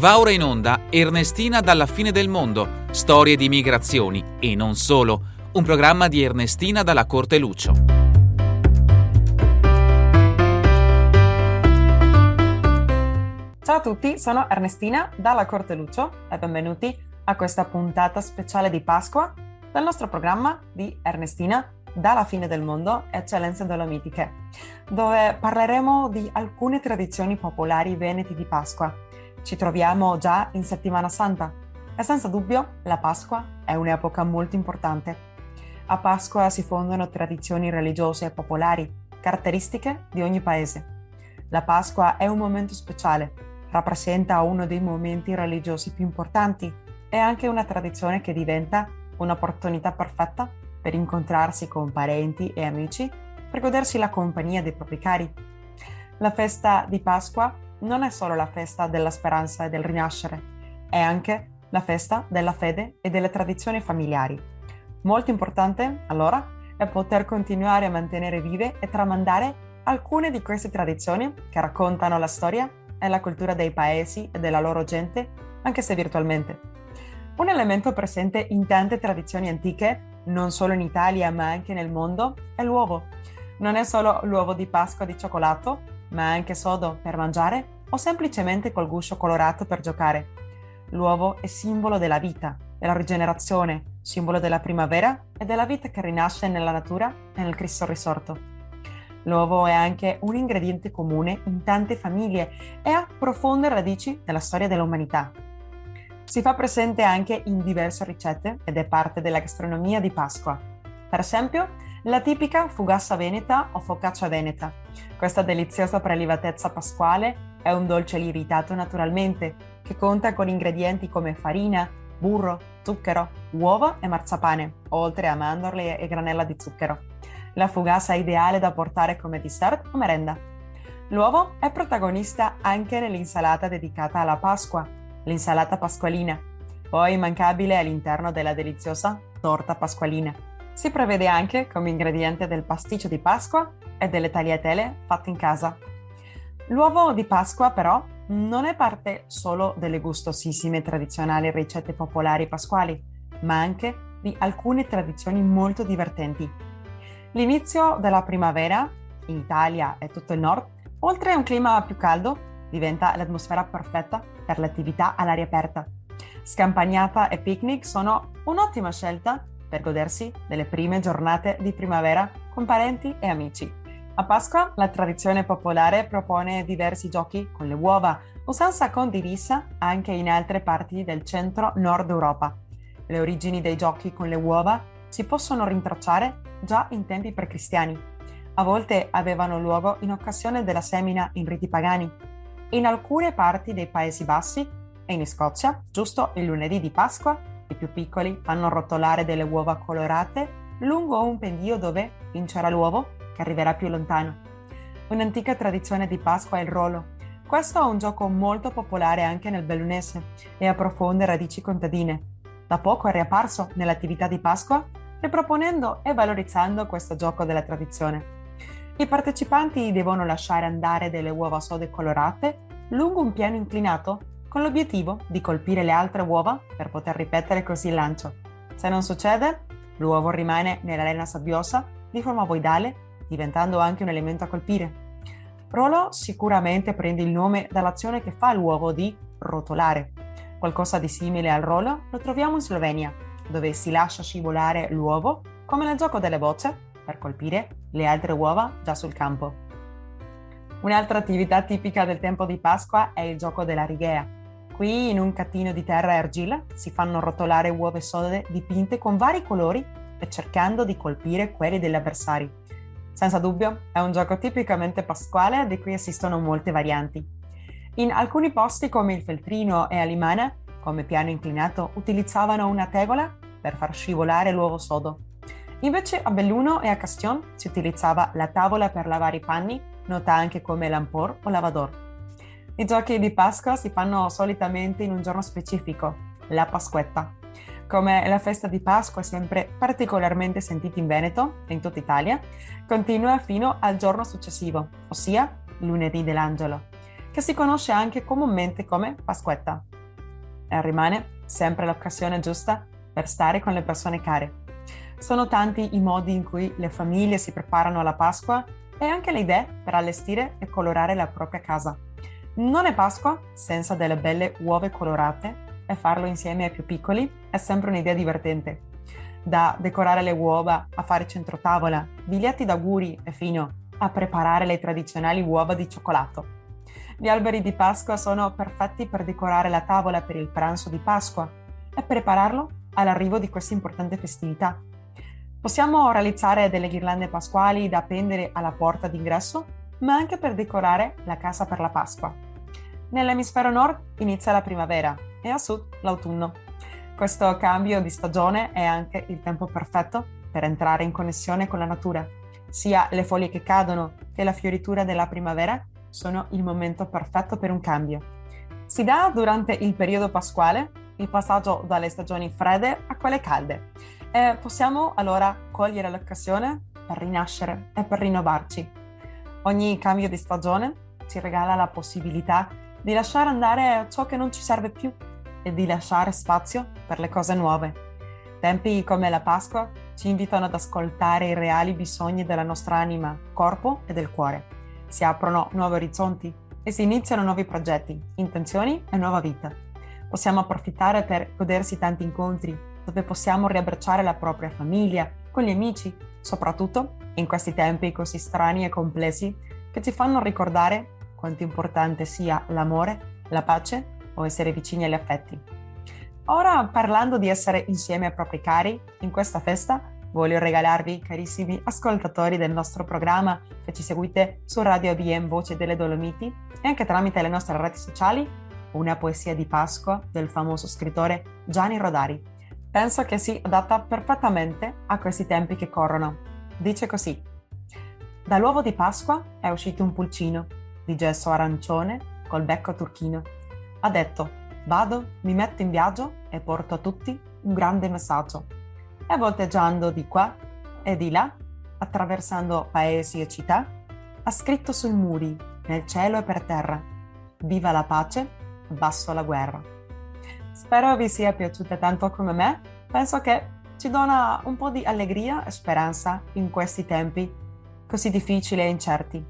Va ora in onda Ernestina dalla fine del mondo, storie di migrazioni e non solo, un programma di Ernestina dalla Corte Lucio. Ciao a tutti, sono Ernestina dalla Corte Lucio e benvenuti a questa puntata speciale di Pasqua del nostro programma di Ernestina dalla fine del mondo, Eccellenze Dolomitiche, dove parleremo di alcune tradizioni popolari veneti di Pasqua. Ci troviamo già in Settimana Santa e senza dubbio la Pasqua è un'epoca molto importante. A Pasqua si fondono tradizioni religiose e popolari, caratteristiche di ogni paese. La Pasqua è un momento speciale, rappresenta uno dei momenti religiosi più importanti e anche una tradizione che diventa un'opportunità perfetta per incontrarsi con parenti e amici, per godersi la compagnia dei propri cari. La festa di Pasqua non è solo la festa della speranza e del rinascere, è anche la festa della fede e delle tradizioni familiari. Molto importante, allora, è poter continuare a mantenere vive e tramandare alcune di queste tradizioni che raccontano la storia e la cultura dei paesi e della loro gente, anche se virtualmente. Un elemento presente in tante tradizioni antiche, non solo in Italia ma anche nel mondo, è l'uovo. Non è solo l'uovo di Pasqua di cioccolato, ma anche sodo per mangiare o semplicemente col guscio colorato per giocare. L'uovo è simbolo della vita, della rigenerazione, simbolo della primavera e della vita che rinasce nella natura e nel Cristo risorto. L'uovo è anche un ingrediente comune in tante famiglie e ha profonde radici nella storia dell'umanità. Si fa presente anche in diverse ricette ed è parte della gastronomia di Pasqua. Per esempio, la tipica fugassa veneta o focaccia veneta. Questa deliziosa prelibatezza pasquale è un dolce lievitato naturalmente, che conta con ingredienti come farina, burro, zucchero, uova e marzapane, oltre a mandorle e granella di zucchero. La fugassa è ideale da portare come dessert o merenda. L'uovo è protagonista anche nell'insalata dedicata alla Pasqua, l'insalata pasqualina, poi immancabile all'interno della deliziosa torta pasqualina. Si prevede anche come ingrediente del pasticcio di Pasqua e delle tagliatelle fatte in casa. L'uovo di Pasqua, però, non è parte solo delle gustosissime tradizionali ricette popolari pasquali, ma anche di alcune tradizioni molto divertenti. L'inizio della primavera, in Italia e tutto il nord, oltre a un clima più caldo, diventa l'atmosfera perfetta per le attività all'aria aperta. Scampagnata e picnic sono un'ottima scelta per godersi delle prime giornate di primavera con parenti e amici. A Pasqua la tradizione popolare propone diversi giochi con le uova, usanza condivisa anche in altre parti del centro-nord Europa. Le origini dei giochi con le uova si possono rintracciare già in tempi precristiani. A volte avevano luogo in occasione della semina in riti pagani. In alcune parti dei Paesi Bassi e in Scozia, giusto il lunedì di Pasqua, i più piccoli fanno rotolare delle uova colorate lungo un pendio dove vincerà l'uovo che arriverà più lontano. Un'antica tradizione di Pasqua è il rolo. Questo è un gioco molto popolare anche nel bellunese e ha profonde radici contadine. Da poco è riapparso nell'attività di Pasqua, riproponendo e valorizzando questo gioco della tradizione. I partecipanti devono lasciare andare delle uova sode colorate lungo un piano inclinato con l'obiettivo di colpire le altre uova per poter ripetere così il lancio. Se non succede, l'uovo rimane nell'arena sabbiosa di forma ovoidale, diventando anche un elemento a colpire. Rolo sicuramente prende il nome dall'azione che fa l'uovo di rotolare. Qualcosa di simile al rolo lo troviamo in Slovenia, dove si lascia scivolare l'uovo come nel gioco delle bocce per colpire le altre uova già sul campo. Un'altra attività tipica del tempo di Pasqua è il gioco della righea. Qui, in un catino di terra e argilla, si fanno rotolare uova sode dipinte con vari colori e cercando di colpire quelli degli avversari. Senza dubbio, è un gioco tipicamente pasquale di cui esistono molte varianti. In alcuni posti, come il Feltrino e a Limana, come piano inclinato, utilizzavano una tegola per far scivolare l'uovo sodo. Invece a Belluno e a Castion si utilizzava la tavola per lavare i panni, nota anche come lampor o lavador. I giochi di Pasqua si fanno solitamente in un giorno specifico, la Pasquetta. Come la festa di Pasqua è sempre particolarmente sentita in Veneto e in tutta Italia, continua fino al giorno successivo, ossia lunedì dell'Angelo, che si conosce anche comunemente come Pasquetta. e rimane sempre l'occasione giusta per stare con le persone care. Sono tanti i modi in cui le famiglie si preparano alla Pasqua e anche le idee per allestire e colorare la propria casa. Non è Pasqua senza delle belle uova colorate e farlo insieme ai più piccoli è sempre un'idea divertente. Da decorare le uova a fare centrotavola, biglietti d'auguri e fino a preparare le tradizionali uova di cioccolato. Gli alberi di Pasqua sono perfetti per decorare la tavola per il pranzo di Pasqua e prepararlo all'arrivo di questa importante festività. Possiamo realizzare delle ghirlande pasquali da appendere alla porta d'ingresso, ma anche per decorare la casa per la Pasqua. Nell'emisfero nord inizia la primavera e a sud l'autunno. Questo cambio di stagione è anche il tempo perfetto per entrare in connessione con la natura. Sia le foglie che cadono che la fioritura della primavera sono il momento perfetto per un cambio. Si dà durante il periodo pasquale il passaggio dalle stagioni fredde a quelle calde e possiamo allora cogliere l'occasione per rinascere e per rinnovarci. Ogni cambio di stagione ci regala la possibilità di lasciare andare ciò che non ci serve più e di lasciare spazio per le cose nuove. Tempi come la Pasqua ci invitano ad ascoltare i reali bisogni della nostra anima, corpo e del cuore. Si aprono nuovi orizzonti e si iniziano nuovi progetti, intenzioni e nuova vita. Possiamo approfittare per godersi tanti incontri, dove possiamo riabbracciare la propria famiglia, con gli amici, soprattutto in questi tempi così strani e complessi che ci fanno ricordare quanto importante sia l'amore, la pace o essere vicini agli affetti. Ora, parlando di essere insieme ai propri cari, in questa festa voglio regalarvi, carissimi ascoltatori del nostro programma che ci seguite su Radio ABM Voce delle Dolomiti e anche tramite le nostre reti sociali, una poesia di Pasqua del famoso scrittore Gianni Rodari. Penso che si adatta perfettamente a questi tempi che corrono. Dice così: dall'uovo di Pasqua è uscito un pulcino di gesso arancione col becco turchino. Ha detto: vado, mi metto in viaggio e porto a tutti un grande messaggio. E volteggiando di qua e di là, attraversando paesi e città, ha scritto sui muri, nel cielo e per terra: viva la pace, abbasso la guerra. Spero vi sia piaciuta tanto come me. Penso che ci dona un po' di allegria e speranza in questi tempi così difficili e incerti.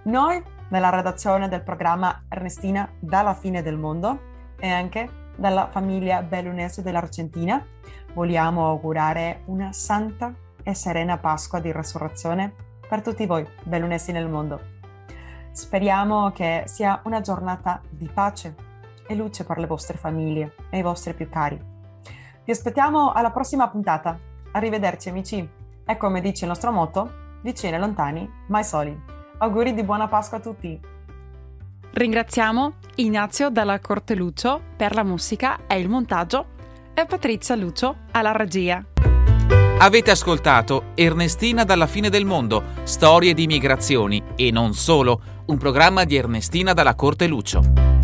Noi, nella redazione del programma Ernestina dalla fine del mondo e anche dalla famiglia bellunese dell'Argentina, vogliamo augurare una santa e serena Pasqua di Resurrezione per tutti voi bellunesi nel mondo. Speriamo che sia una giornata di pace e luce per le vostre famiglie e i vostri più cari. Vi aspettiamo alla prossima puntata. Arrivederci amici. E come dice il nostro motto, vicini e lontani, mai soli. Auguri di buona Pasqua a tutti. Ringraziamo Ignazio dalla Corte Lucio per la musica e il montaggio e Patrizia Lucio alla regia. Avete ascoltato Ernestina dalla fine del mondo, storie di migrazioni e non solo, un programma di Ernestina dalla Corte Lucio.